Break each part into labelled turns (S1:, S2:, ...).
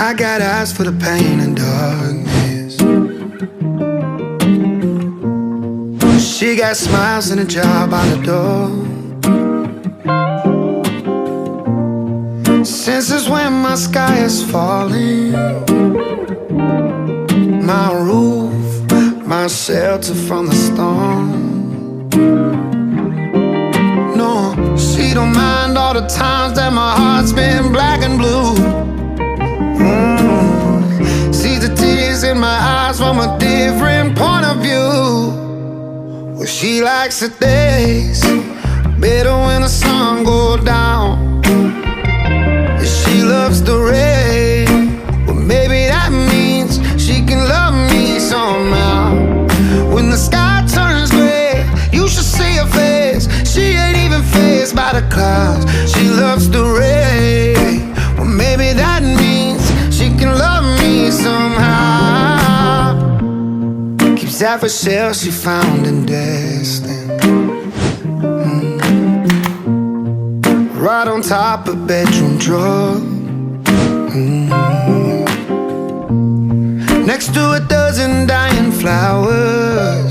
S1: I got eyes for the pain and darkness. She got smiles and a job on the door. Since it's when my sky is falling, my roof, my shelter from the storm. No, she don't mind all the times that my heart's been black and blue. See the tears in my eyes from a different point of view. Well, she likes the days better when the sun goes down. She loves the rain. Well, maybe that means she can love me somehow. When the sky turns gray, you should see her face. She ain't even fazed by the clouds. She loves the rain. Well, maybe that means she can love me somehow. Keeps half a shell she found in Destin, right on top of bedroom drawer. Next to a dozen dying flowers.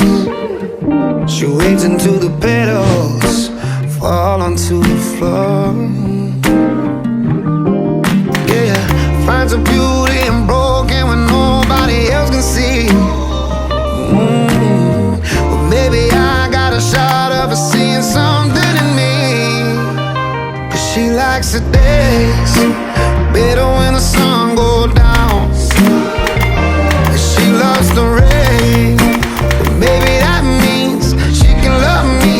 S1: She waits until the petals fall onto the floor. Yeah, finds a beauty in broken when nobody else can see. Well, maybe I got a shot of her seeing something in me. She likes the days better when the sun goes down. She loves the rain. But maybe that means she can love me.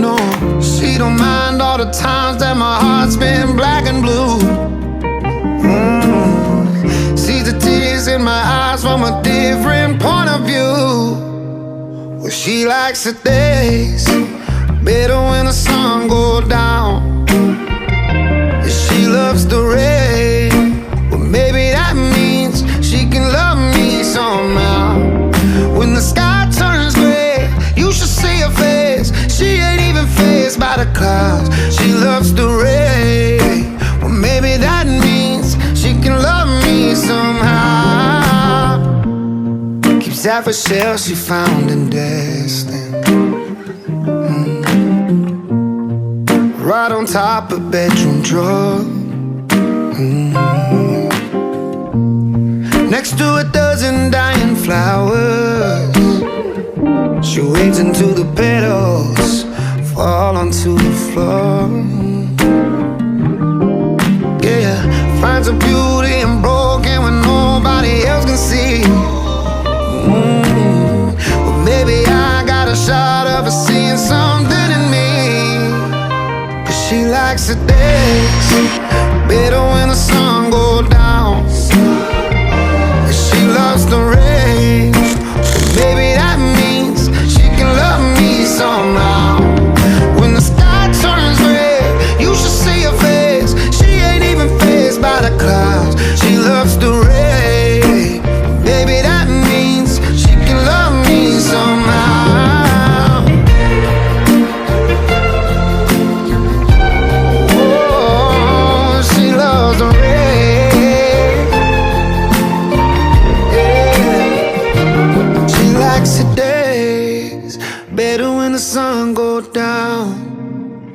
S1: No, she don't mind all the times that my heart's been black and blue. See the tears in my eyes from a different point of view. Well, she likes the days better when the sun goes down. She loves the rain. Well, maybe that means she can love me somehow. When the sky turns gray, you should see her face. She ain't even fazed by the clouds. She loves the rain. Well, maybe that means she can love me somehow. Keeps half a shell she found in Destin, right on top of bedroom drawer. Next to a dozen dying flowers. She waits until the petals fall onto the floor. Yeah, finds a beauty in broken when nobody else can see. Well, maybe I got a shot of her seeing something in me. She likes the days